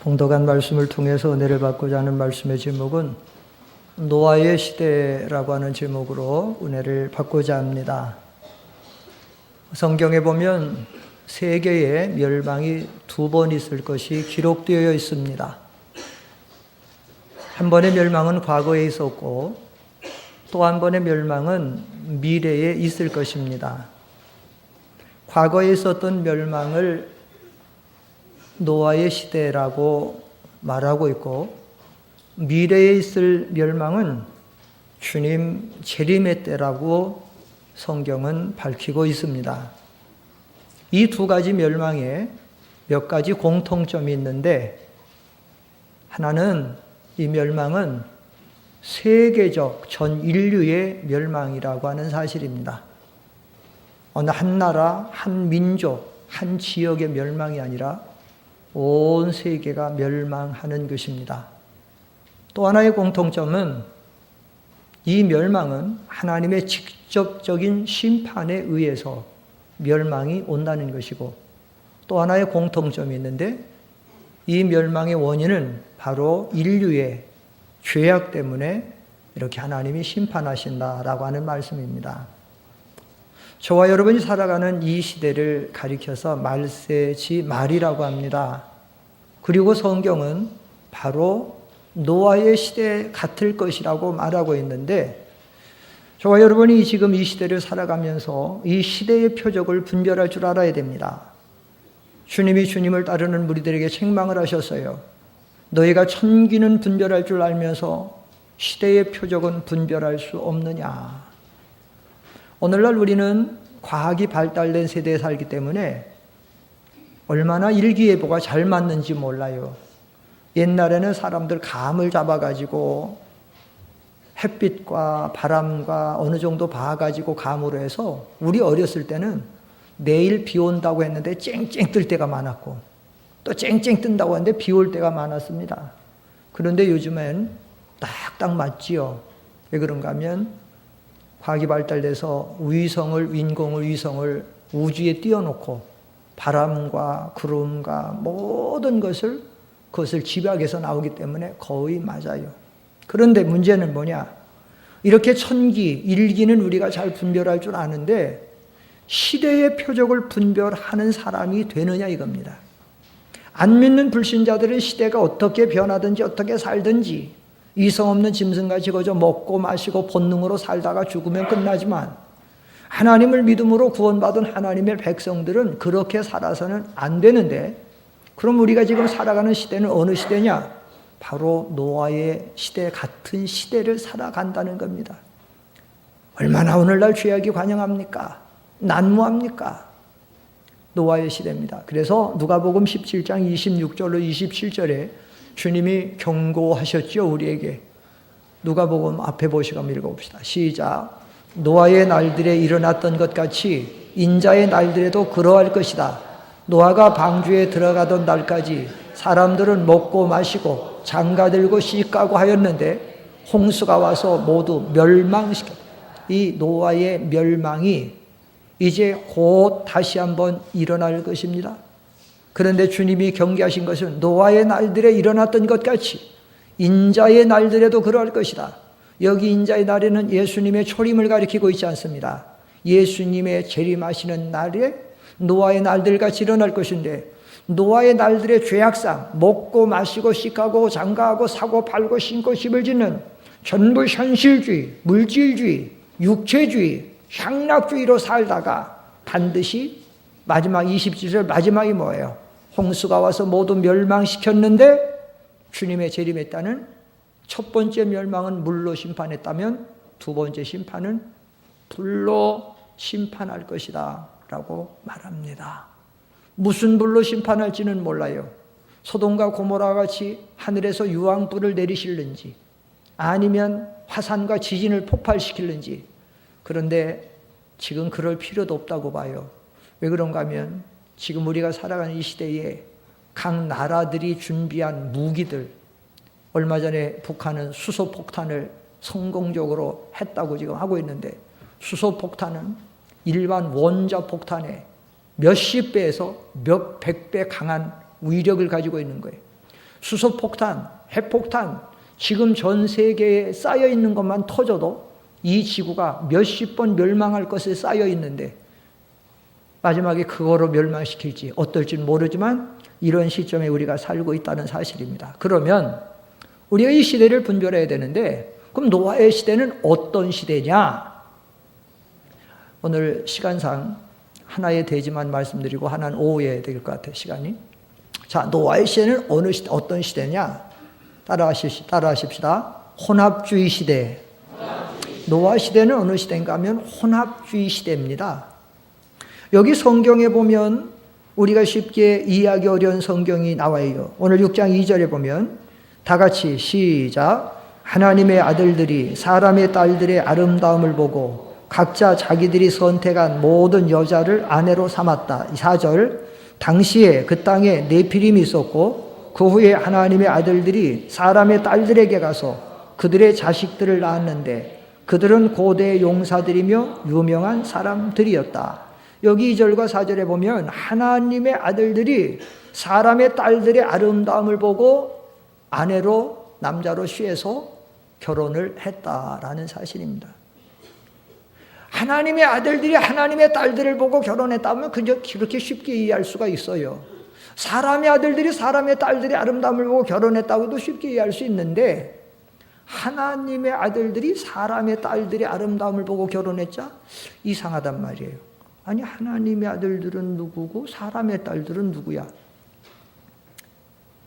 봉독한 말씀을 통해서 은혜를 받고자 하는 말씀의 제목은 노아의 시대라고 하는 제목으로 은혜를 받고자 합니다. 성경에 보면 세계의 멸망이 2번 있을 것이 기록되어 있습니다. 한 번의 멸망은 과거에 있었고 또 한 번의 멸망은 미래에 있을 것입니다. 과거에 있었던 멸망을 노아의 시대라고 말하고 있고 미래에 있을 멸망은 주님 재림의 때라고 성경은 밝히고 있습니다. 이 두 가지 멸망에 몇 가지 공통점이 있는데 하나는 이 멸망은 세계적 전 인류의 멸망이라고 하는 사실입니다. 어느 한 나라, 한 민족, 한 지역의 멸망이 아니라 온 세계가 멸망하는 것입니다. 또 하나의 공통점은 이 멸망은 하나님의 직접적인 심판에 의해서 멸망이 온다는 것이고 또 하나의 공통점이 있는데 이 멸망의 원인은 바로 인류의 죄악 때문에 이렇게 하나님이 심판하신다라고 하는 말씀입니다. 저와 여러분이 살아가는 이 시대를 가리켜서 말세지 말이라고 합니다. 그리고 성경은 바로 노아의 시대 같을 것이라고 말하고 있는데 저와 여러분이 지금 이 시대를 살아가면서 이 시대의 표적을 분별할 줄 알아야 됩니다. 주님이 주님을 따르는 무리들에게 책망을 하셨어요. 너희가 천기는 분별할 줄 알면서 시대의 표적은 분별할 수 없느냐. 오늘날 우리는 과학이 발달된 세대에 살기 때문에 얼마나 일기예보가 잘 맞는지 몰라요. 옛날에는 사람들 감을 잡아가지고 햇빛과 바람과 어느 정도 봐가지고 감으로 해서 우리 어렸을 때는 내일 비 온다고 했는데 쨍쨍 뜰 때가 많았고 또 쨍쨍 뜬다고 했는데 비 올 때가 많았습니다. 그런데 요즘엔 딱딱 맞지요. 왜 그런가 하면 과학이 발달돼서 인공을 위성을 우주에 띄워놓고 바람과 구름과 모든 그것을 집약해서 나오기 때문에 거의 맞아요. 그런데 문제는 뭐냐? 이렇게 천기, 일기는 우리가 잘 분별할 줄 아는데 시대의 표적을 분별하는 사람이 되느냐 이겁니다. 안 믿는 불신자들은 시대가 어떻게 변하든지 어떻게 살든지 이성 없는 짐승같이 그저 먹고 마시고 본능으로 살다가 죽으면 끝나지만 하나님을 믿음으로 구원받은 하나님의 백성들은 그렇게 살아서는 안 되는데 그럼 우리가 지금 살아가는 시대는 어느 시대냐? 바로 노아의 시대 같은 시대를 살아간다는 겁니다. 얼마나 오늘날 죄악이 관영합니까? 난무합니까? 노아의 시대입니다. 그래서 누가복음 17장 26절로 27절에 주님이 경고하셨죠, 우리에게. 누가복음 앞에 보시고 한번 읽어봅시다. 시작. 노아의 날들에 일어났던 것 같이 인자의 날들에도 그러할 것이다. 노아가 방주에 들어가던 날까지 사람들은 먹고 마시고 장가들고 시까고 하였는데 홍수가 와서 모두 멸망시켰다. 이 노아의 멸망이 이제 곧 다시 한번 일어날 것입니다. 그런데 주님이 경계하신 것은 노아의 날들에 일어났던 것 같이 인자의 날들에도 그러할 것이다. 여기 인자의 날에는 예수님의 초림을 가리키고 있지 않습니다. 예수님의 재림하시는 날에 노아의 날들같이 일어날 것인데 노아의 날들의 죄악상 먹고 마시고 시카고 장가하고 사고 팔고 신고 집을 짓는 전부 현실주의, 물질주의, 육체주의, 향락주의로 살다가 반드시 마지막 27절 마지막이 뭐예요? 홍수가 와서 모두 멸망시켰는데 주님의 재림했다는 첫 번째 멸망은 물로 심판했다면 두 번째 심판은 불로 심판할 것이다 라고 말합니다. 무슨 불로 심판할지는 몰라요. 소돔과 고모라 같이 하늘에서 유황불을 내리실는지 아니면 화산과 지진을 폭발시킬는지 그런데 지금 그럴 필요도 없다고 봐요. 왜 그런가 하면 지금 우리가 살아가는 이 시대에 각 나라들이 준비한 무기들 얼마 전에 북한은 수소폭탄을 성공적으로 했다고 지금 하고 있는데 수소폭탄은 일반 원자폭탄의 몇십 배에서 몇 백 배 강한 위력을 가지고 있는 거예요. 수소폭탄, 핵폭탄, 지금 전 세계에 쌓여 있는 것만 터져도 이 지구가 몇십 번 멸망할 것에 쌓여 있는데 마지막에 그거로 멸망시킬지 어떨지는 모르지만 이런 시점에 우리가 살고 있다는 사실입니다. 그러면 우리가 이 시대를 분별해야 되는데 그럼 노아의 시대는 어떤 시대냐? 오늘 시간상 하나의 대지만 말씀드리고 하나는 오후에 될 것 같아요. 시간이. 자, 노아의 시대는 어느 시대, 어떤 시대냐? 따라하십시다. 혼합주의 시대. 노아 시대는 어느 시대인가 하면 혼합주의 시대입니다. 여기 성경에 보면 우리가 쉽게 이해하기 어려운 성경이 나와요. 오늘 6장 2절에 보면 다 같이 시작. 하나님의 아들들이 사람의 딸들의 아름다움을 보고 각자 자기들이 선택한 모든 여자를 아내로 삼았다. 4절. 당시에 그 땅에 네피림이 있었고 그 후에 하나님의 아들들이 사람의 딸들에게 가서 그들의 자식들을 낳았는데 그들은 고대의 용사들이며 유명한 사람들이었다. 여기 2절과 4절에 보면 하나님의 아들들이 사람의 딸들의 아름다움을 보고 아내로 남자로 취해서 결혼을 했다라는 사실입니다. 하나님의 아들들이 하나님의 딸들을 보고 결혼했다면 그렇게 쉽게 이해할 수가 있어요. 사람의 아들들이 사람의 딸들의 아름다움을 보고 결혼했다고도 쉽게 이해할 수 있는데 하나님의 아들들이 사람의 딸들의 아름다움을 보고 결혼했자 이상하단 말이에요. 아니 하나님의 아들들은 누구고 사람의 딸들은 누구야?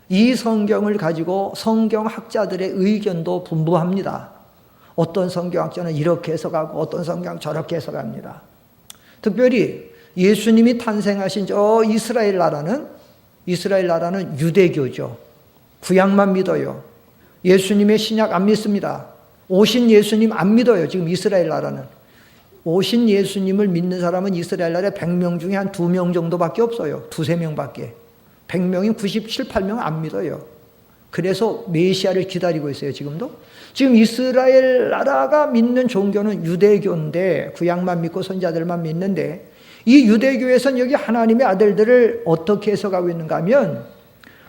이 성경을 가지고 성경학자들의 의견도 분분합니다. 어떤 성경학자는 이렇게 해석하고 어떤 성경 저렇게 해석합니다. 특별히 예수님이 탄생하신 저 이스라엘 나라는 유대교죠. 구약만 믿어요. 예수님의 신약 안 믿습니다. 오신 예수님 안 믿어요. 지금 이스라엘 나라는. 오신 예수님을 믿는 사람은 이스라엘 나라에 100명 중에 한 2명 정도밖에 없어요. 2~3명밖에. 100명이 97, 8명 안 믿어요. 그래서 메시아를 기다리고 있어요. 지금도. 지금 이스라엘 나라가 믿는 종교는 유대교인데 구약만 믿고 선지자들만 믿는데 이 유대교에서는 여기 하나님의 아들들을 어떻게 해석하고 있는가 하면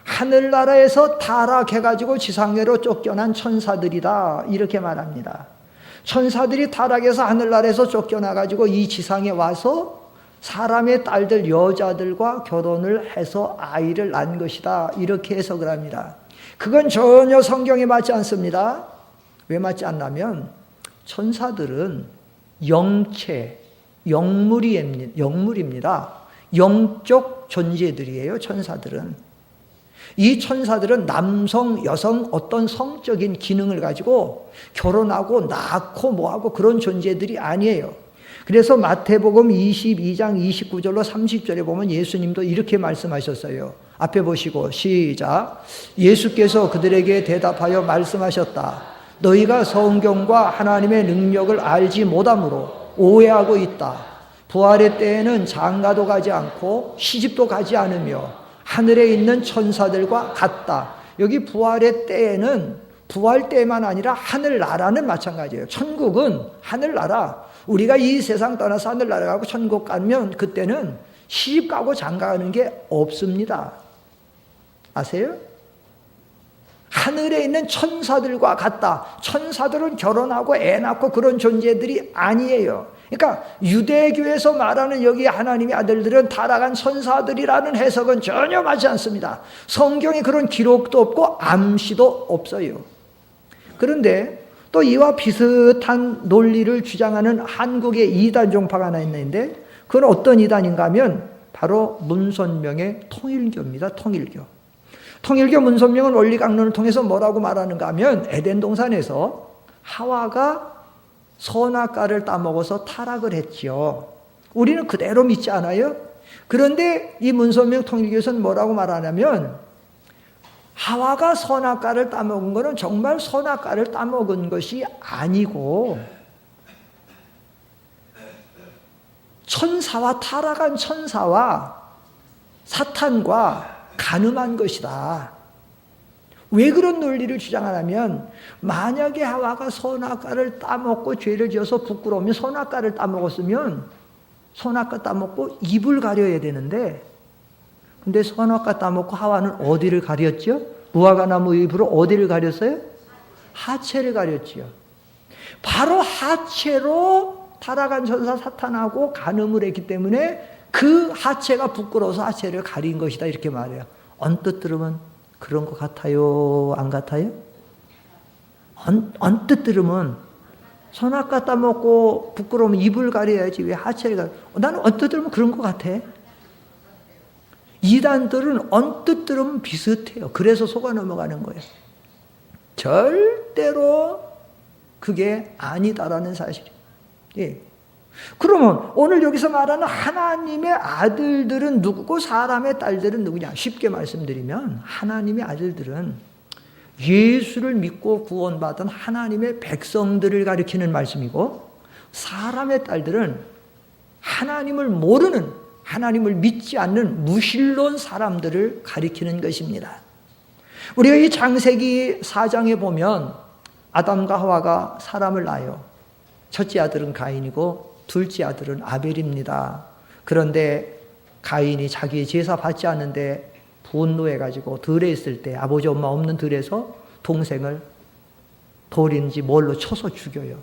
하늘나라에서 타락해가지고 지상계로 쫓겨난 천사들이다 이렇게 말합니다. 천사들이 타락해서 하늘나라에서 쫓겨나가지고 이 지상에 와서 사람의 딸들 여자들과 결혼을 해서 아이를 낳은 것이다 이렇게 해석을 합니다. 그건 전혀 성경에 맞지 않습니다. 왜 맞지 않냐면 천사들은 영체, 영물입니다. 영적 존재들이에요. 천사들은. 이 천사들은 남성, 여성 어떤 성적인 기능을 가지고 결혼하고 낳고 뭐하고 그런 존재들이 아니에요. 그래서 마태복음 22장 29절로 30절에 보면 예수님도 이렇게 말씀하셨어요. 앞에 보시고 시작. 예수께서 그들에게 대답하여 말씀하셨다. 너희가 성경과 하나님의 능력을 알지 못함으로 오해하고 있다. 부활의 때에는 장가도 가지 않고 시집도 가지 않으며 하늘에 있는 천사들과 같다. 여기 부활의 때에는 부활 때만 아니라 하늘나라는 마찬가지예요. 천국은 하늘나라. 우리가 이 세상 떠나서 하늘나라 가고 천국 가면 그때는 시집 가고 장가 가는 게 없습니다. 아세요? 하늘에 있는 천사들과 같다. 천사들은 결혼하고 애 낳고 그런 존재들이 아니에요. 그러니까 유대교에서 말하는 여기 하나님의 아들들은 타락한 천사들이라는 해석은 전혀 맞지 않습니다. 성경에 그런 기록도 없고 암시도 없어요. 그런데 또 이와 비슷한 논리를 주장하는 한국의 이단 종파가 하나 있는데 그건 어떤 이단인가 하면 바로 문선명의 통일교입니다. 통일교 문선명은 원리 강론을 통해서 뭐라고 말하는가 하면 에덴 동산에서 하와가 선악과를 따먹어서 타락을 했죠. 우리는 그대로 믿지 않아요? 그런데 이 문선명 통일교에서는 뭐라고 말하냐면 하와가 선악과를 따먹은 것은 정말 선악과를 따먹은 것이 아니고 천사와 타락한 천사와 사탄과 간음한 것이다. 왜 그런 논리를 주장하냐면 만약에 하와가 선악과를 따먹고 죄를 지어서 부끄러우면 선악과를 따먹었으면 선악과 따먹고 입을 가려야 되는데 근데 선악과 따먹고 하와는 어디를 가렸죠? 무화과나무 잎으로 어디를 가렸어요? 하체를 가렸지요. 바로 하체로 타락한 전사 사탄하고 간음을 했기 때문에 그 하체가 부끄러워서 하체를 가린 것이다 이렇게 말해요. 언뜻 들으면 그런 것 같아요? 안 같아요? 언뜻 들으면 선악 갖다 먹고 부끄러우면 입을 가려야지 왜 하체를 가려? 나는 언뜻 들으면 그런 것 같아. 이단들은 언뜻 들으면 비슷해요. 그래서 속아 넘어가는 거예요. 절대로 그게 아니다라는 사실이에요. 예. 그러면 오늘 여기서 말하는 하나님의 아들들은 누구고 사람의 딸들은 누구냐? 쉽게 말씀드리면 하나님의 아들들은 예수를 믿고 구원받은 하나님의 백성들을 가리키는 말씀이고, 사람의 딸들은 하나님을 모르는, 하나님을 믿지 않는 무신론 사람들을 가리키는 것입니다. 우리가 이 창세기 4장에 보면 아담과 하와가 사람을 낳아요. 첫째 아들은 가인이고 둘째 아들은 아벨입니다. 그런데 가인이 자기 제사 받지 않는데 분노해가지고 들에 있을 때, 아버지 엄마 없는 들에서 동생을 돌인지 뭘로 쳐서 죽여요.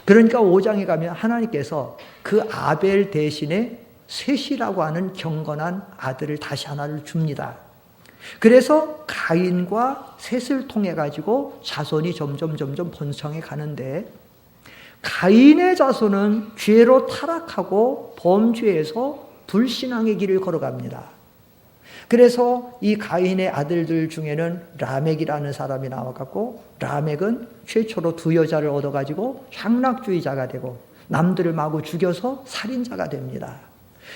그러니까 5장에 가면 하나님께서 그 아벨 대신에 셋이라고 하는 경건한 아들을 다시 하나를 줍니다. 그래서 가인과 셋을 통해 가지고 자손이 점점 번성해 가는데, 가인의 자손은 죄로 타락하고 범죄에서 불신앙의 길을 걸어갑니다. 그래서 이 가인의 아들들 중에는 라멕이라는 사람이 나와갖고, 라멕은 최초로 두 여자를 얻어가지고 향락주의자가 되고 남들을 마구 죽여서 살인자가 됩니다.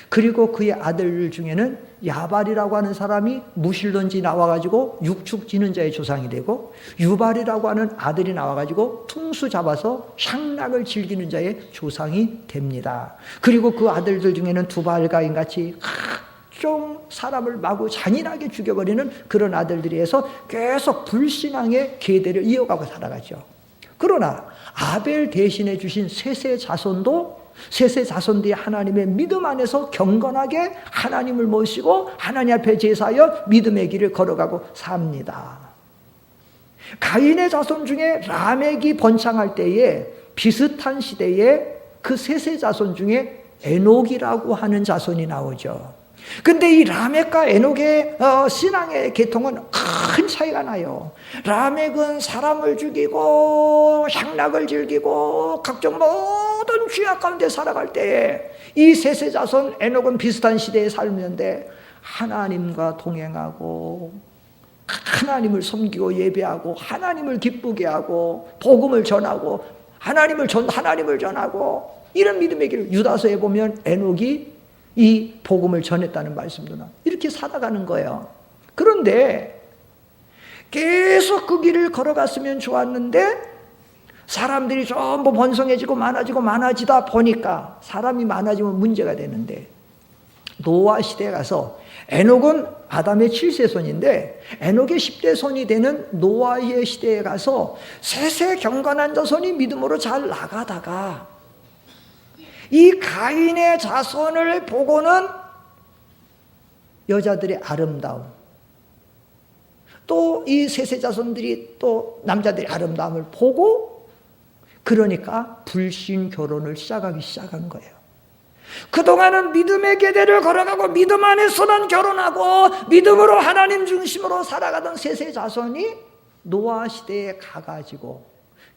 그리고 그의 아들 중에는 야발이라고 하는 사람이 무신론지 나와가지고 육축 지는 자의 조상이 되고, 유발이라고 하는 아들이 나와가지고 퉁수 잡아서 향락을 즐기는 자의 조상이 됩니다. 그리고 그 아들들 중에는 두발가인 같이 좀 사람을 마구 잔인하게 죽여버리는 그런 아들들이 해서 계속 불신앙의 계대를 이어가고 살아가죠. 그러나 아벨 대신해 주신 셋의 자손도, 셋의 자손들이 하나님의 믿음 안에서 경건하게 하나님을 모시고 하나님 앞에 제사하여 믿음의 길을 걸어가고 삽니다. 가인의 자손 중에 라멕이 번창할 때에 비슷한 시대에 그 셋의 자손 중에 에녹이라고 하는 자손이 나오죠. 근데 이 라멕과 에녹의 신앙의 계통은 큰 차이가 나요. 라멕은 사람을 죽이고 향락을 즐기고 각종 모든 죄악 가운데 살아갈 때에, 이 셋의 자손 에녹은 비슷한 시대에 살면데 하나님과 동행하고 하나님을 섬기고 예배하고 하나님을 기쁘게 하고 복음을 전하고 하나님을 전하고 이런 믿음의 길, 유다서에 보면 에녹이 이 복음을 전했다는 말씀도 나. 이렇게 살아가는 거예요. 그런데 계속 그 길을 걸어갔으면 좋았는데 사람들이 전부 번성해지고 많아지다 보니까, 사람이 많아지면 문제가 되는데, 노아 시대에 가서 에녹은 아담의 7세손인데 에녹의 10대손이 되는 노아의 시대에 가서 셋의 경건한 자손이 믿음으로 잘 나가다가 이 가인의 자손을 보고는 여자들의 아름다움, 또 이 셋의 자손들이 또 남자들의 아름다움을 보고, 그러니까 불신 결혼을 시작한 거예요. 그동안은 믿음의 계대를 걸어가고 믿음 안에서만 결혼하고 믿음으로 하나님 중심으로 살아가던 셋의 자손이 노아 시대에 가가지고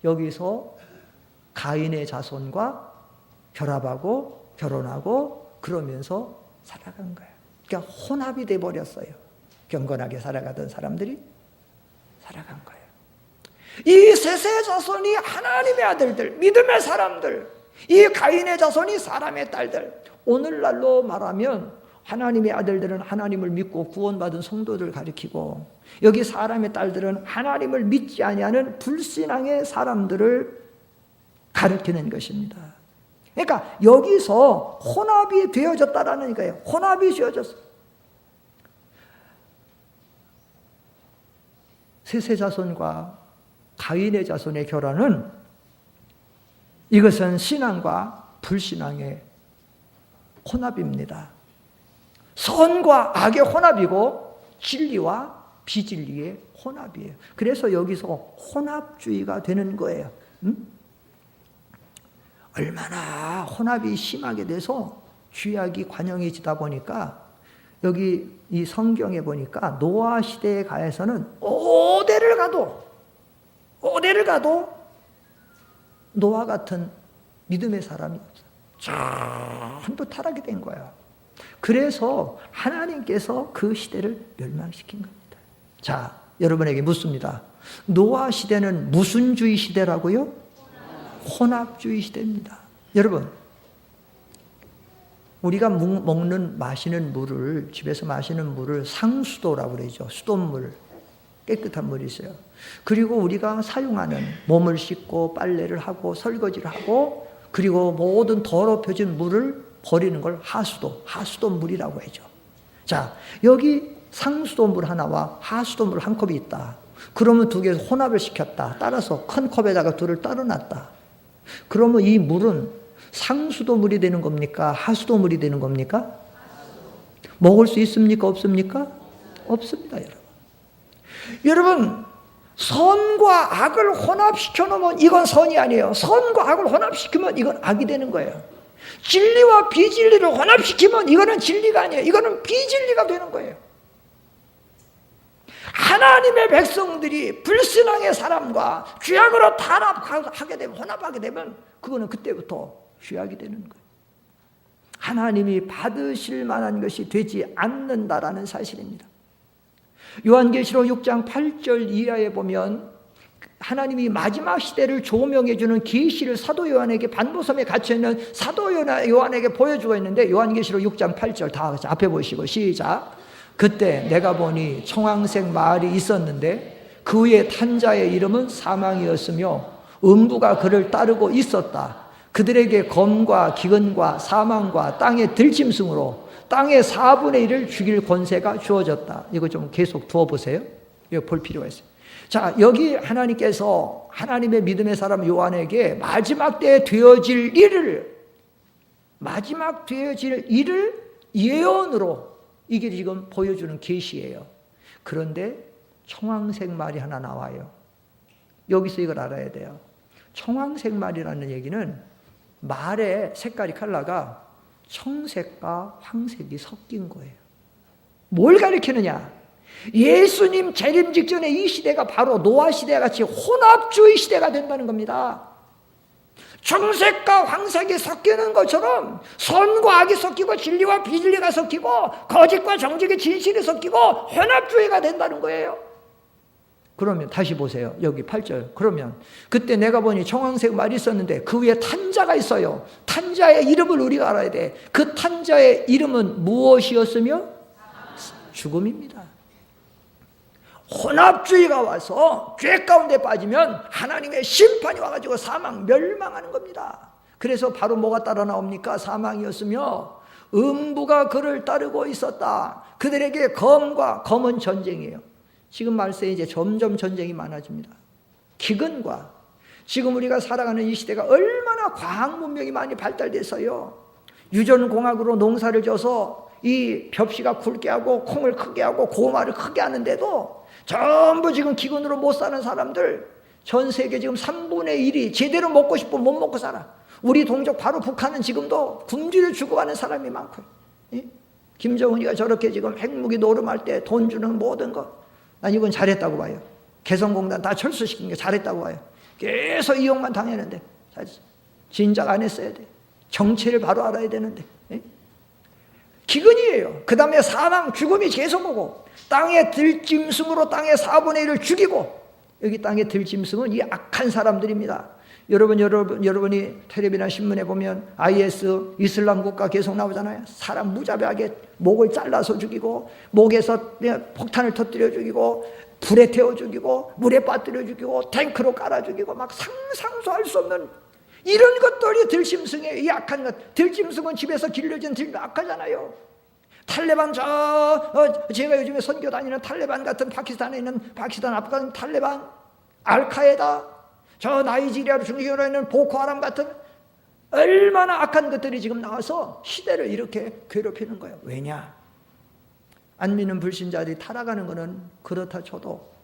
여기서 가인의 자손과 결합하고 결혼하고 그러면서 살아간 거예요. 그러니까 혼합이 돼버렸어요. 경건하게 살아가던 사람들이 살아간 거예요. 이 셋의 자손이 하나님의 아들들, 믿음의 사람들, 이 가인의 자손이 사람의 딸들. 오늘날로 말하면 하나님의 아들들은 하나님을 믿고 구원받은 성도들을 가리키고, 여기 사람의 딸들은 하나님을 믿지 아니하는 불신앙의 사람들을 가리키는 것입니다. 그러니까 여기서 혼합이 되어졌다라는 거예요. 혼합이 되어졌어. 셋의 자손과 가인의 자손의 결혼은, 이것은 신앙과 불신앙의 혼합입니다. 선과 악의 혼합이고 진리와 비진리의 혼합이에요. 그래서 여기서 혼합주의가 되는 거예요. 얼마나 혼합이 심하게 돼서 죄악이 관영해지다 보니까 여기 이 성경에 보니까 노아 시대에 가해서는 어디를 가도 노아 같은 믿음의 사람이 없어요. 전부 타락이 된 거야. 그래서 하나님께서 그 시대를 멸망시킨 겁니다. 자, 여러분에게 묻습니다. 노아 시대는 무슨 주의 시대라고요? 혼합주의 시대입니다. 여러분, 우리가 마시는 물을, 집에서 마시는 물을 상수도라고 그러죠. 수돗물, 깨끗한 물이 있어요. 그리고 우리가 사용하는 몸을 씻고 빨래를 하고 설거지를 하고 그리고 모든 더럽혀진 물을 버리는 걸 하수도물이라고 하죠. 자, 여기 상수도물 하나와 하수도물 한 컵이 있다. 그러면 두 개 혼합을 시켰다. 따라서 큰 컵에다가 둘을 따로 놨다. 그러면 이 물은 상수도물이 되는 겁니까? 하수도물이 되는 겁니까? 먹을 수 있습니까? 없습니까? 없습니다, 여러분. 여러분, 선과 악을 혼합시켜 놓으면 이건 선이 아니에요. 선과 악을 혼합시키면 이건 악이 되는 거예요. 진리와 비진리를 혼합시키면 이거는 진리가 아니에요. 이거는 비진리가 되는 거예요. 하나님의 백성들이 불신앙의 사람과 죄악으로 혼합하게 되면 그거는 그때부터 죄악이 되는 거예요. 하나님이 받으실 만한 것이 되지 않는다라는 사실입니다. 요한계시록 6장 8절 이하에 보면 하나님이 마지막 시대를 조명해 주는 계시를 사도 요한에게 반보섬에 갇혀있는 사도 요한에게 보여주고 있는데 요한계시록 6장 8절 다 앞에 보시고 시작. 그때 내가 보니 청황색 말이 있었는데 그 위에 탄 자의 이름은 사망이었으며 음부가 그를 따르고 있었다. 그들에게 검과 기근과 사망과 땅의 들짐승으로 땅의 4분의 1을 죽일 권세가 주어졌다. 이거 좀 계속 두어보세요. 이거 볼 필요가 있어요. 자, 여기 하나님께서 하나님의 믿음의 사람 요한에게 마지막 때에 되어질 일을 예언으로 이게 지금 보여주는 계시예요. 그런데 청황색 말이 하나 나와요. 여기서 이걸 알아야 돼요. 청황색 말이라는 얘기는 말의 색깔이 컬러가 청색과 황색이 섞인 거예요. 뭘 가리키느냐? 예수님 재림 직전에 이 시대가 바로 노아 시대 같이 혼합주의 시대가 된다는 겁니다. 청색과 황색이 섞이는 것처럼 선과 악이 섞이고 진리와 비진리가 섞이고 거짓과 정직의 진실이 섞이고 혼합주의가 된다는 거예요. 그러면 다시 보세요. 여기 8절. 그러면 그때 내가 보니 청황색 말이 있었는데 그 위에 탄자가 있어요. 탄자의 이름을 우리가 알아야 돼. 그 탄자의 이름은 무엇이었으며? 죽음입니다. 혼합주의가 와서 죄 가운데 빠지면 하나님의 심판이 와가지고 사망, 멸망하는 겁니다. 그래서 바로 뭐가 따라 나옵니까? 사망이었으며 음부가 그를 따르고 있었다. 그들에게 검은 전쟁이에요. 지금 말세에 이제 점점 전쟁이 많아집니다. 기근과 지금 우리가 살아가는 이 시대가 얼마나 과학 문명이 많이 발달돼서요. 유전공학으로 농사를 져서 이 벽시가 굵게 하고 콩을 크게 하고 고마를 크게 하는데도 전부 지금 기근으로 못 사는 사람들 전 세계 지금 3분의 1이 제대로 먹고 싶으면 못 먹고 살아. 우리 동족 바로 북한은 지금도 굶주려 죽어가는 사람이 많고요. 김정은이가 저렇게 지금 핵무기 노름할 때 돈 주는 모든 거 난 이건 잘했다고 봐요. 개성공단 다 철수시킨 게 잘했다고 봐요. 계속 이용만 당했는데 진작 안 했어야 돼. 정체를 바로 알아야 되는데. 기근이에요. 그 다음에 사망, 죽음이 계속 오고 땅의 들짐승으로 땅의 4분의 1을 죽이고 여기 땅의 들짐승은 이 악한 사람들입니다. 여러분이 텔레비나 신문에 보면 IS 이슬람 국가 계속 나오잖아요. 사람 무자비하게 목을 잘라서 죽이고 목에서 폭탄을 터뜨려 죽이고 불에 태워 죽이고 물에 빠뜨려 죽이고 탱크로 깔아 죽이고 막 상상도 할 수 없는 이런 것들이 들짐승의 이 악한 것. 들짐승은 집에서 길러진 들도 악하잖아요. 탈레반 제가 요즘에 선교 다니는 탈레반 같은 파키스탄에 있는 아프간 탈레반 알카에다 저 나이지리아로 중국으로 있는 보코하람 같은 얼마나 악한 것들이 지금 나와서 시대를 이렇게 괴롭히는 거예요. 왜냐? 안 믿는 불신자들이 타락하는 것은 그렇다 쳐도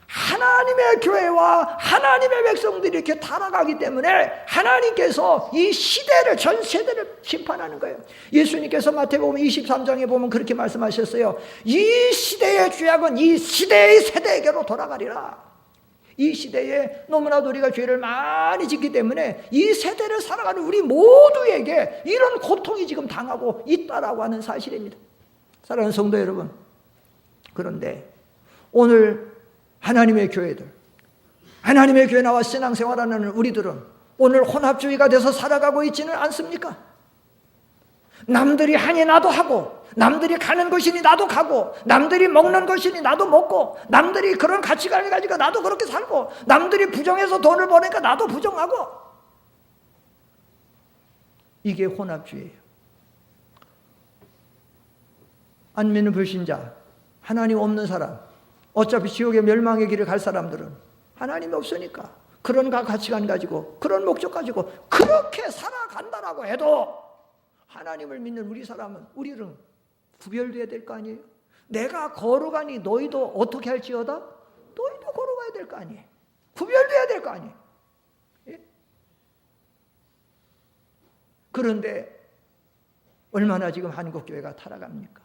하나님의 교회와 하나님의 백성들이 이렇게 타락하기 때문에 하나님께서 이 시대를, 전 세대를 심판하는 거예요. 예수님께서 마태복음 23장에 보면 그렇게 말씀하셨어요. 이 시대의 죄악은 이 시대의 세대에게로 돌아가리라. 이 시대에 너무나도 우리가 죄를 많이 짓기 때문에 이 세대를 살아가는 우리 모두에게 이런 고통이 지금 당하고 있다라고 하는 사실입니다. 사랑하는 성도 여러분, 그런데 오늘 하나님의 교회들, 하나님의 교회 나와 신앙생활하는 우리들은 오늘 혼합주의가 돼서 살아가고 있지는 않습니까? 남들이 하니 나도 하고, 남들이 가는 것이니 나도 가고, 남들이 먹는 것이니 나도 먹고, 남들이 그런 가치관을 가지고 나도 그렇게 살고, 남들이 부정해서 돈을 버니까 나도 부정하고, 이게 혼합주의예요. 안 믿는 불신자, 하나님 없는 사람, 어차피 지옥의 멸망의 길을 갈 사람들은 하나님이 없으니까 그런 가치관 가지고 그런 목적 가지고 그렇게 살아간다라고 해도 하나님을 믿는 우리 사람은, 우리는 구별돼야 될 거 아니에요? 내가 걸어가니 너희도 어떻게 할지어다? 너희도 걸어가야 될 거 아니에요? 구별돼야 될 거 아니에요? 예? 그런데 얼마나 지금 한국교회가 타락합니까?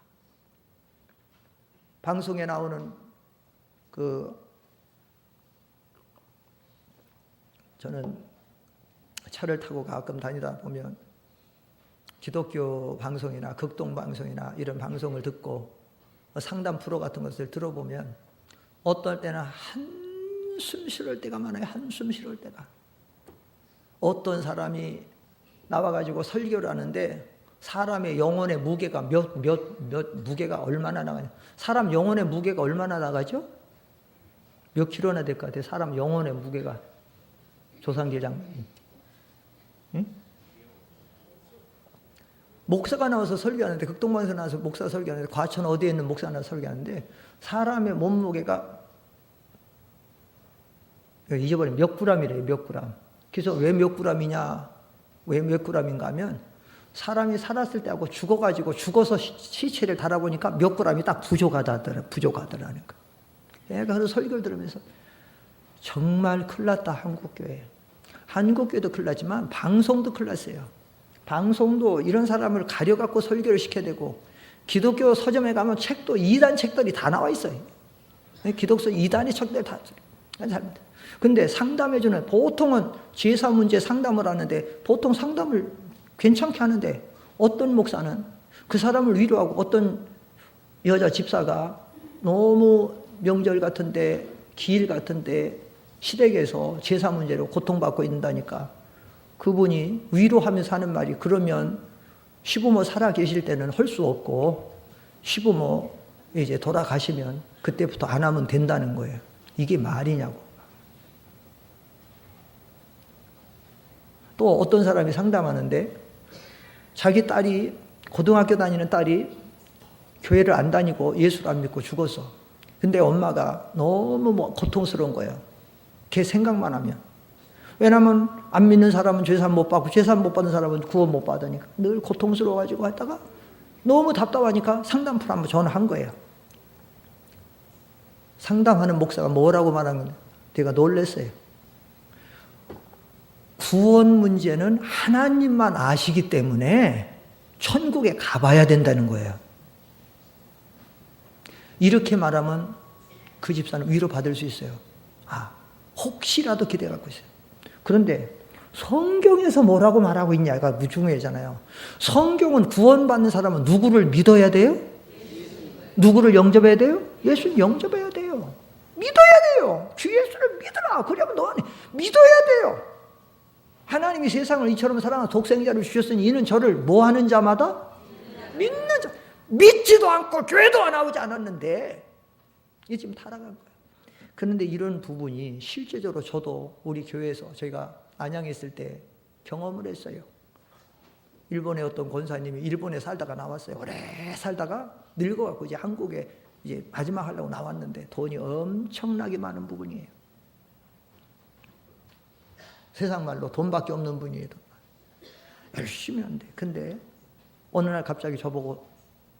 방송에 나오는 저는 차를 타고 가끔 다니다 보면 기독교 방송이나 극동 방송이나 이런 방송을 듣고 상담 프로 같은 것을 들어보면 어떨 때는 한숨 쉬를 때가 많아요. 한숨 쉬를 때가. 어떤 사람이 나와가지고 설교를 하는데 사람의 영혼의 무게가 무게가 얼마나 나가냐. 사람 영혼의 무게가 얼마나 나가죠? 몇 킬로나 될 것 같아요. 사람 영혼의 무게가. 조상계장. 응? 목사가 나와서 설교하는데, 극동방에서 나와서 목사 설교하는데, 과천 어디에 있는 목사 나와서 설교하는데 사람의 몸무게가 잊어버리면 몇 그램이래요. 몇 그램. 그래서 왜 몇 그램이냐, 왜 몇 그램인가 하면 사람이 살았을 때하고 죽어가지고 죽어서 시체를 달아보니까 몇 그램이 딱 부족하더라는 거예요. 내가 그런 설교를 들으면서 정말 큰일 났다, 한국교회. 한국교회도 큰일 났지만 방송도 큰일 났어요. 방송도 이런 사람을 가려갖고 설교를 시켜야 되고, 기독교 서점에 가면 책도 이단 책들이 다 나와 있어요. 기독교 이단의 책들 다 잘못. 근데 상담해주는, 보통은 제사 문제 상담을 하는데 보통 상담을 괜찮게 하는데 어떤 목사는 그 사람을 위로하고, 어떤 여자 집사가 너무 명절 같은데 기일 같은데 시댁에서 제사 문제로 고통받고 있다니까 그분이 위로하면서 하는 말이, 그러면 시부모 살아 계실 때는 할 수 없고 시부모 이제 돌아가시면 그때부터 안 하면 된다는 거예요. 이게 말이냐고. 또 어떤 사람이 상담하는데 자기 딸이, 고등학교 다니는 딸이 교회를 안 다니고 예수를 안 믿고 죽었어. 근데 엄마가 너무 고통스러운 거예요. 걔 생각만 하면. 왜냐하면 안 믿는 사람은 죄산 못 받고 죄산 못 받는 사람은 구원 못 받으니까 늘 고통스러워가지고 하다가 너무 답답하니까 상담 프로 한번 전화한 거예요. 상담하는 목사가 뭐라고 말하는, 내가 놀랐어요. 구원 문제는 하나님만 아시기 때문에 천국에 가봐야 된다는 거예요. 이렇게 말하면 그 집사는 위로받을 수 있어요. 혹시라도 기대 갖고 있어요. 그런데 성경에서 뭐라고 말하고 있냐가 중요하잖아요. 성경은 구원받는 사람은 누구를 믿어야 돼요? 누구를 영접해야 돼요? 예수를 영접해야 돼요. 믿어야 돼요. 주 예수를 믿으라. 그러면 너 안에 믿어야 돼요. 하나님이 세상을 이처럼 사랑하는 독생자를 주셨으니 이는 저를 뭐 하는 자마다? 믿는 자. 믿지도 않고 교회도 안 나오지 않았는데 이게 지금 타락한 거예요. 그런데 이런 부분이 실제적으로 저도 우리 교회에서 저희가 안양에 있을 때 경험을 했어요. 일본의 어떤 권사님이 일본에 살다가 나왔어요. 오래 살다가 늙어갖고 이제 한국에 이제 마지막 하려고 나왔는데 돈이 엄청나게 많은 부분이에요. 세상 말로 돈밖에 없는 분이에요. 열심히 한대. 근데 어느 날 갑자기 저보고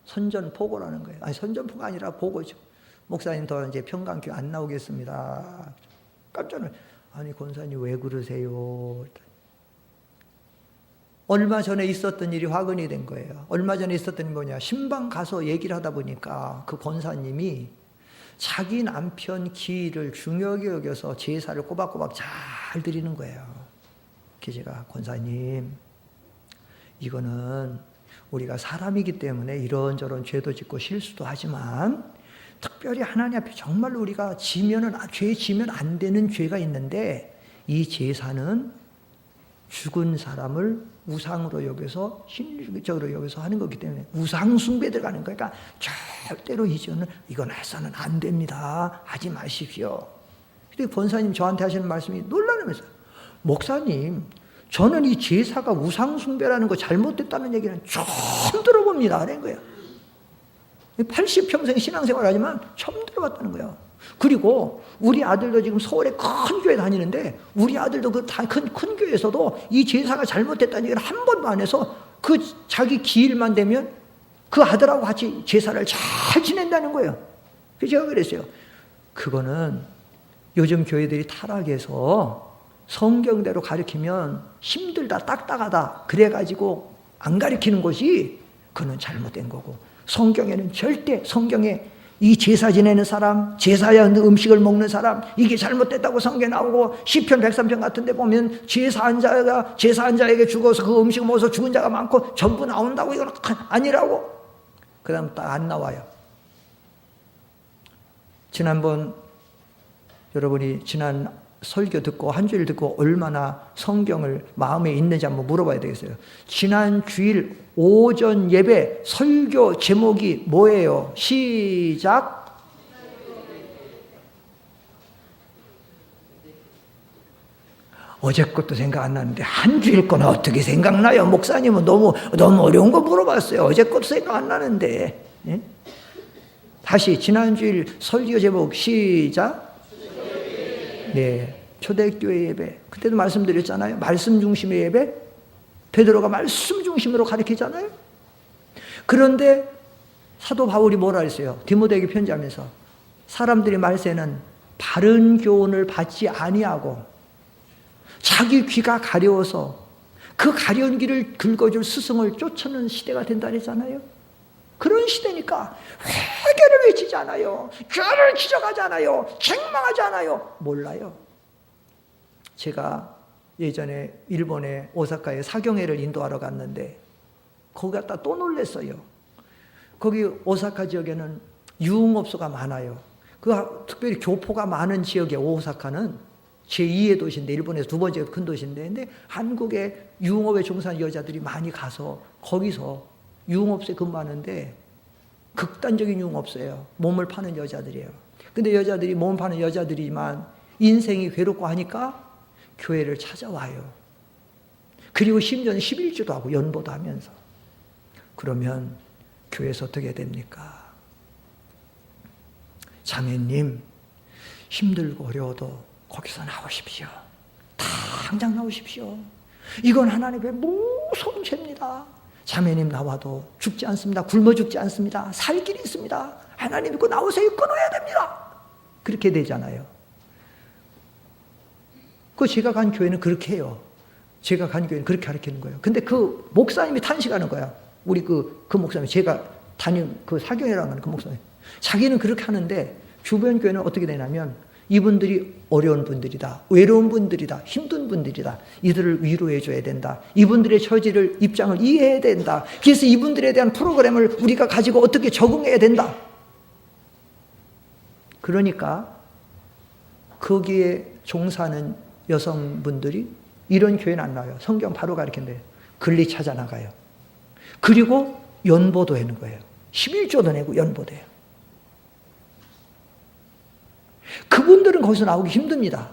선전포고라는 거예요. 아니, 선전포가 아니라 보고죠. 목사님 더 이제 평강교회 안 나오겠습니다. 깜짝 놀랐어요. 아니, 권사님 왜 그러세요? 얼마 전에 있었던 일이 화근이 된 거예요. 얼마 전에 있었던 일이 뭐냐. 신방 가서 얘기를 하다 보니까 그 권사님이 자기 남편 기일을 중요하게 여겨서 제사를 꼬박꼬박 잘 드리는 거예요. 그래서 제가 권사님, 이거는 우리가 사람이기 때문에 이런저런 죄도 짓고 실수도 하지만 특별히 하나님 앞에 정말로 우리가 죄 지면 안 되는 죄가 있는데 이 제사는 죽은 사람을 우상으로 여겨서 신적으로 여겨서 하는 거기 때문에 우상 숭배 들어가는 거니까 절대로 이건 해서는 안 됩니다. 하지 마십시오. 근데 권사님 저한테 하시는 말씀이 놀라면서, 목사님, 저는 이 제사가 우상 숭배라는 거 잘못됐다는 얘기는 처음 들어봅니다. 하는 거예요. 80평생 신앙생활 하지만 처음 들어봤다는 거예요. 그리고 우리 아들도 지금 서울에 큰 교회 다니는데 우리 아들도 그 큰 교회에서도 이 제사가 잘못됐다는 얘기를 한 번도 안 해서 그 자기 기일만 되면 그 아들하고 같이 제사를 잘 지낸다는 거예요. 그래서 제가 그랬어요. 그거는 요즘 교회들이 타락해서 성경대로 가르치면 힘들다, 딱딱하다 그래가지고 안 가르치는 것이 그건 잘못된 거고, 성경에는 절대 성경에 이 제사 지내는 사람, 제사야 음식을 먹는 사람, 이게 잘못됐다고 성경에 나오고 시편 103편 같은 데 보면 제사한 자에게 죽어서 그 음식을 먹어서 죽은 자가 많고 전부 나온다고. 이건 아니라고. 그 다음 딱 안 나와요. 지난번 여러분이 지난 설교 듣고 한 주일 듣고 얼마나 성경을 마음에 있는지 한번 물어봐야 되겠어요. 지난 주일 오전 예배 설교 제목이 뭐예요? 시작. 어제 것도 생각 안 나는데 한 주일 건 어떻게 생각나요? 목사님은 너무 어려운 거 물어봤어요. 어제 것도 생각 안 나는데. 예? 다시 지난 주일 설교 제목 시작. 네, 초대교회 예배. 그때도 말씀드렸잖아요. 말씀 중심의 예배. 베드로가 말씀 중심으로 가르치잖아요. 그런데 사도 바울이 뭐라 했어요? 디모데에게 편지하면서 사람들이 말세는 바른 교훈을 받지 아니하고 자기 귀가 가려워서 그 가려운 길을 긁어줄 스승을 쫓는 시대가 된다 그랬잖아요. 그런 시대니까 회개를 외치지 않아요. 교회를 기적하지 않아요. 책망하지 않아요. 몰라요. 제가 예전에 일본의 오사카에 사경회를 인도하러 갔는데 거기 갔다 또 놀랐어요. 거기 오사카 지역에는 유흥업소가 많아요. 특별히 교포가 많은 지역의 오사카는 제2의 도시인데, 일본에서 두 번째 큰 도시인데, 근데 한국에 유흥업에 종사하는 여자들이 많이 가서 거기서 유흥업소에 근무하는데 극단적인 유흥업소예요. 몸을 파는 여자들이에요. 근데 여자들이 몸 파는 여자들이지만 인생이 괴롭고 하니까 교회를 찾아와요. 그리고 심지어는 11주도 하고 연보도 하면서. 그러면 교회에서 어떻게 됩니까? 자매님, 힘들고 어려워도 거기서 나오십시오. 당장 나오십시오. 이건 하나님의 무서운 죄입니다. 자매님 나와도 죽지 않습니다. 굶어 죽지 않습니다. 살 길이 있습니다. 하나님 믿고 나오세요. 끊어야 됩니다. 그렇게 되잖아요. 제가 간 교회는 그렇게 해요. 제가 간 교회는 그렇게 가르치는 거예요. 근데 그 목사님이 탄식하는 거야. 우리 그 목사님, 제가 다닌 그 사경이라고 하는 그 목사님. 자기는 그렇게 하는데 주변 교회는 어떻게 되냐면 이분들이 어려운 분들이다. 외로운 분들이다. 힘든 분들이다. 이들을 위로해 줘야 된다. 이분들의 처지를, 입장을 이해해야 된다. 그래서 이분들에 대한 프로그램을 우리가 가지고 어떻게 적응해야 된다. 그러니까 거기에 종사하는 여성분들이 이런 교회는 안 나와요. 성경 바로 가르친대요. 글리 찾아 나가요. 그리고 연보도 하는 거예요. 11조도 내고 연보도 해요. 그분들은 거기서 나오기 힘듭니다.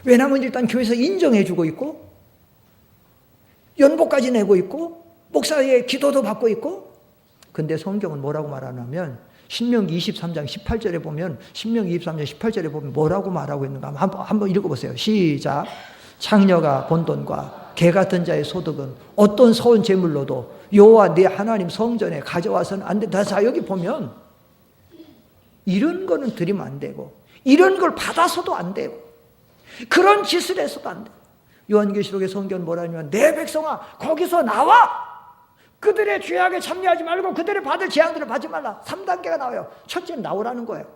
왜냐하면 일단 교회에서 인정해주고 있고 연보까지 내고 있고 목사의 기도도 받고 있고. 근데 성경은 뭐라고 말하냐면 신명기 23장 18절에 보면 신명기 23장 18절에 보면 뭐라고 말하고 있는가 한번 읽어보세요. 시작. 창녀가 본 돈과 개 같은 자의 소득은 어떤 서운 제물로도 여호와 내 하나님 성전에 가져와서는 안 된다. 자, 여기 보면 이런 거는 드리면 안 되고, 이런 걸 받아서도 안 되고, 그런 짓을 해서도 안 돼요. 요한계시록의 성경 뭐라 하냐면, 내 백성아 거기서 나와! 그들의 죄악에 참여하지 말고 그들의 받을 재앙들을 받지 말라. 3단계가 나와요. 첫째는 나오라는 거예요.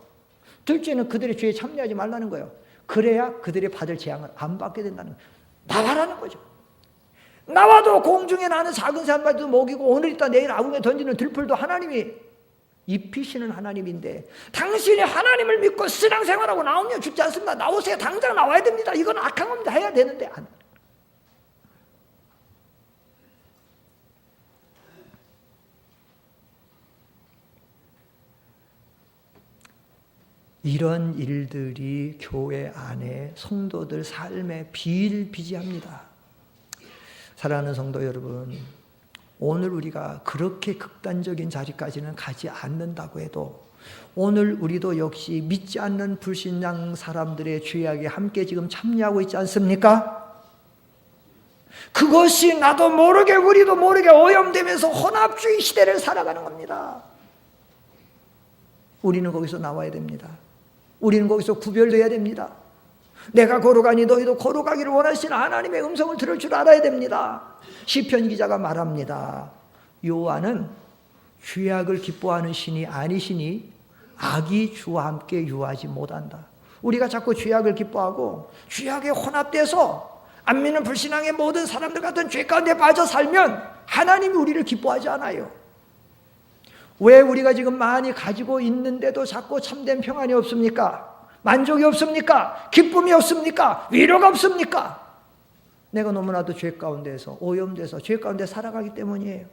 둘째는 그들의 죄에 참여하지 말라는 거예요. 그래야 그들의 받을 재앙을 안 받게 된다는 거예요. 나와라는 거죠. 나와도 공중에 나는 작은 새한마리도 먹이고 오늘 있다 내일 아궁에 던지는 들풀도 하나님이 입히시는 하나님인데, 당신이 하나님을 믿고 신앙생활하고 나오면 죽지 않습니다. 나오세요. 당장 나와야 됩니다. 이건 악한 겁니다. 해야 되는데 안. 이런 일들이 교회 안에 성도들 삶에 비일비재합니다. 사랑하는 성도 여러분, 오늘 우리가 그렇게 극단적인 자리까지는 가지 않는다고 해도 오늘 우리도 역시 믿지 않는 불신앙 사람들의 죄악에 함께 지금 참여하고 있지 않습니까? 그것이 나도 모르게 우리도 모르게 오염되면서 혼합주의 시대를 살아가는 겁니다. 우리는 거기서 나와야 됩니다. 우리는 거기서 구별돼야 됩니다. 내가 걸어가니 너희도 걸어가기를 원하시는 하나님의 음성을 들을 줄 알아야 됩니다. 시편 기자가 말합니다. 여호와는 죄악을 기뻐하는 신이 아니시니 악이 주와 함께 유하지 못한다. 우리가 자꾸 죄악을 기뻐하고 죄악에 혼합돼서 안 믿는 불신앙의 모든 사람들 같은 죄 가운데 빠져 살면 하나님이 우리를 기뻐하지 않아요. 왜 우리가 지금 많이 가지고 있는데도 자꾸 참된 평안이 없습니까? 만족이 없습니까? 기쁨이 없습니까? 위로가 없습니까? 내가 너무나도 죄 가운데서 오염돼서 죄 가운데 살아가기 때문이에요.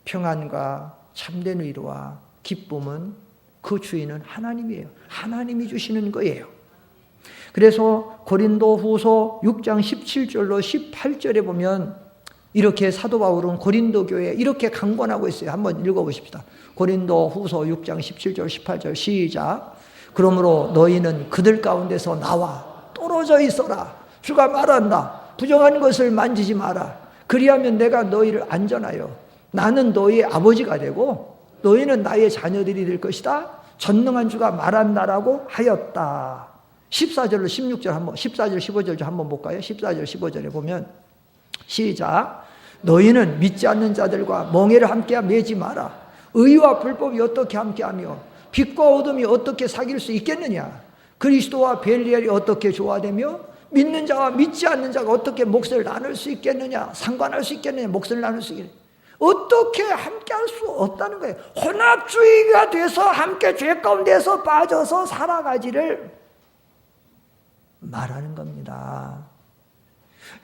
평안과 참된 위로와 기쁨은 그 주인은 하나님이에요. 하나님이 주시는 거예요. 그래서 고린도후서 6장 17절로 18절에 보면 이렇게 사도 바울은 고린도 교회에 이렇게 강권하고 있어요. 한번 읽어보십시다. 고린도후서 6장 17절 18절 시작. 그러므로 너희는 그들 가운데서 나와 떨어져 있어라. 주가 말한다. 부정한 것을 만지지 마라. 그리하면 내가 너희를 안전하여 나는 너희의 아버지가 되고 너희는 나의 자녀들이 될 것이다. 전능한 주가 말한다라고 하였다. 14절로 16절 한번 14절 15절 한번 볼까요? 14절 15절에 보면 시작. 너희는 믿지 않는 자들과 멍에를 함께 매지 마라. 의와 불법이 어떻게 함께하며 빛과 어둠이 어떻게 사귈 수 있겠느냐? 그리스도와 벨리알이 어떻게 조화되며 믿는 자와 믿지 않는 자가 어떻게 몫을 나눌 수 있겠느냐? 상관할 수 있겠느냐? 몫을 나눌 수 있겠느냐? 어떻게 함께할 수 없다는 거예요. 혼합주의가 돼서 함께 죄 가운데서 빠져서 살아가지를 말하는 겁니다.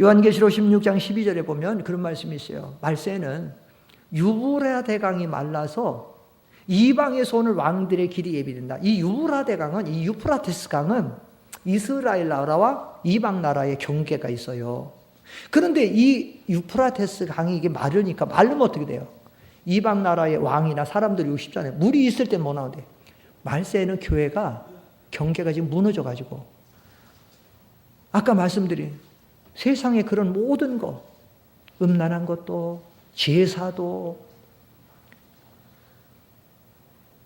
요한계시록 16장 12절에 보면 그런 말씀이 있어요. 말세는 유브라 대강이 말라서 이방에서 오는 왕들의 길이 예비된다. 이 유브라 대강은, 이 유프라테스 강은 이스라엘 나라와 이방 나라의 경계가 있어요. 그런데 이 유프라테스 강이 이게 마르니까 마르면 어떻게 돼요? 이방 나라의 왕이나 사람들이 오고 싶잖아요. 물이 있을 때 못 나오는데 말세에는 교회가 경계가 지금 무너져 가지고 아까 말씀드린 세상의 그런 모든 것, 음란한 것도 제사도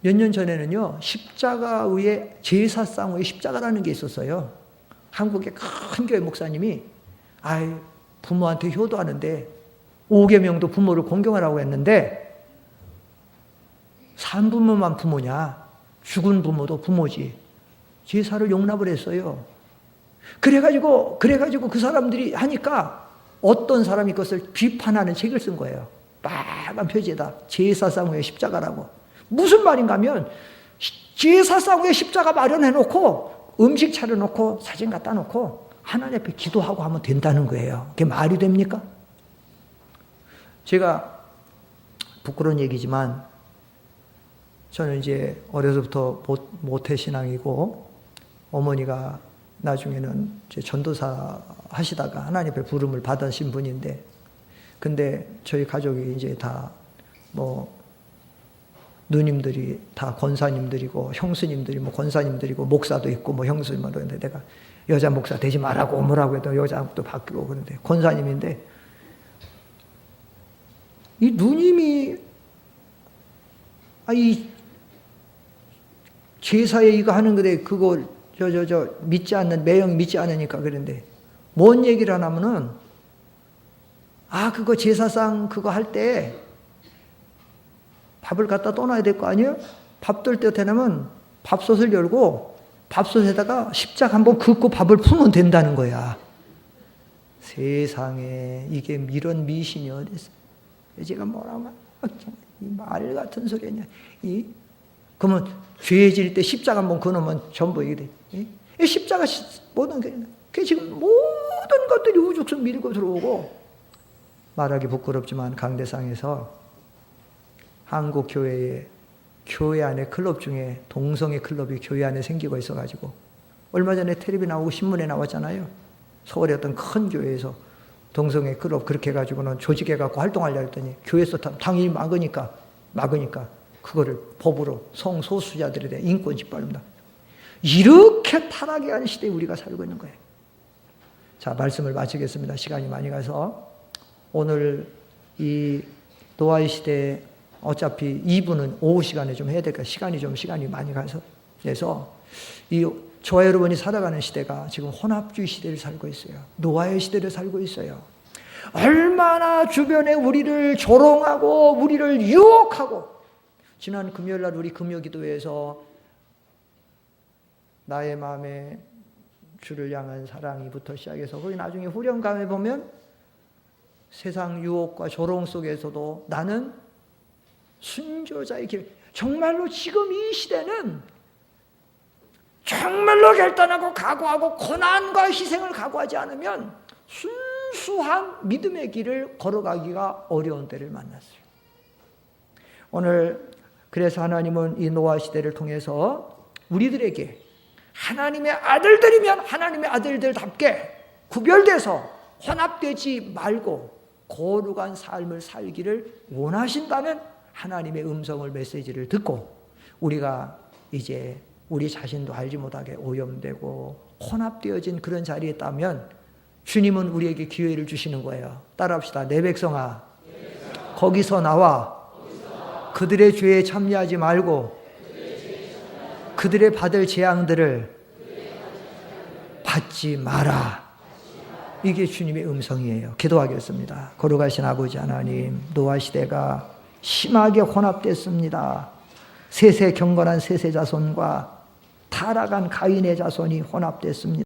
몇 년 전에는요 십자가 위에 제사상 위에 십자가라는 게 있었어요. 한국의 큰 교회 목사님이 부모한테 효도하는데 5계명도 부모를 공경하라고 했는데 산 부모만 부모냐? 죽은 부모도 부모지. 제사를 용납을 했어요. 그래가지고 그 사람들이 하니까 어떤 사람이 그것을 비판하는 책을 쓴 거예요. 빨간 표지에다 제사상 위에 십자가라고. 무슨 말인가 하면 제사상 위에 십자가 마련해놓고 음식 차려놓고 사진 갖다 놓고 하나님 앞에 기도하고 하면 된다는 거예요. 그게 말이 됩니까? 제가 부끄러운 얘기지만 저는 이제 어려서부터 모태신앙이고 어머니가 나중에는 전도사 하시다가 하나님 앞에 부름을 받으신 분인데 근데 저희 가족이 이제 다 누님들이 다 권사님들이고 형수님들이 뭐 권사님들이고 목사도 있고 뭐 형수님 뭐 그런데 내가 여자 목사 되지 말라고 뭐라고 해도 여자도 바뀌고 그런데 권사님인데 이 누님이 이 제사에 이거 하는 거래 그거 저 믿지 않는 매형 믿지 않으니까 그런데 뭔 얘기를 하냐면은 그거 제사상 그거 할 때 밥을 갖다 떠놔야 될 거 아니에요? 밥 뜰 때 되면 밥솥을 열고 밥솥에다가 십자가 한번 긋고 밥을 풀면 된다는 거야. 세상에 이게 이런 미신이 어디 있어? 제가 뭐라면 말 같은 소리냐? 그러면 죄 질 때 십자가 한번 그으면 전부 이게 돼. 이 십자가 모든 게 지금 모든 것들이 우죽순 밀고 들어오고 말하기 부끄럽지만 강대상에서 한국 교회에 교회 안에 클럽 중에 동성애 클럽이 교회 안에 생기고 있어가지고 얼마 전에 텔레비 나오고 신문에 나왔잖아요. 서울의 어떤 큰 교회에서 동성애 클럽 그렇게 해가지고는 조직해갖고 활동하려고 했더니 교회에서 당연히 막으니까 그거를 법으로 성소수자들에 대한 인권 짓밟는다. 이렇게 타락해 하는 시대에 우리가 살고 있는 거예요. 자, 말씀을 마치겠습니다. 시간이 많이 가서 오늘 이 노아의 시대에 어차피 2부는 오후 시간에 좀 해야 될까 시간이 많이 가서 그래서 저와 여러분이 살아가는 시대가 지금 혼합주의 시대를 살고 있어요. 노아의 시대를 살고 있어요. 얼마나 주변에 우리를 조롱하고 우리를 유혹하고 지난 금요일날 우리 금요기도회에서 나의 마음에 주를 향한 사랑이부터 시작해서 거기 나중에 후렴감에 보면 세상 유혹과 조롱 속에서도 나는 순조자의 길. 정말로 지금 이 시대는 정말로 결단하고 각오하고 고난과 희생을 각오하지 않으면 순수한 믿음의 길을 걸어가기가 어려운 때를 만났어요. 오늘 그래서 하나님은 이 노아 시대를 통해서 우리들에게 하나님의 아들들이면 하나님의 아들들답게 구별돼서 혼합되지 말고 거룩한 삶을 살기를 원하신다면 하나님의 음성을 메시지를 듣고 우리가 이제 우리 자신도 알지 못하게 오염되고 혼합되어진 그런 자리에 있다면 주님은 우리에게 기회를 주시는 거예요. 따라합시다. 내 백성아, 거기서 나와 그들의 죄에 참여하지 말고 그들의 받을 재앙들을 받지 마라. 이게 주님의 음성이에요. 기도하겠습니다. 거룩하신 아버지 하나님, 노아 시대가 심하게 혼합됐습니다. 세세 경건한 세세 자손과 타락한 가인의 자손이 혼합됐습니다.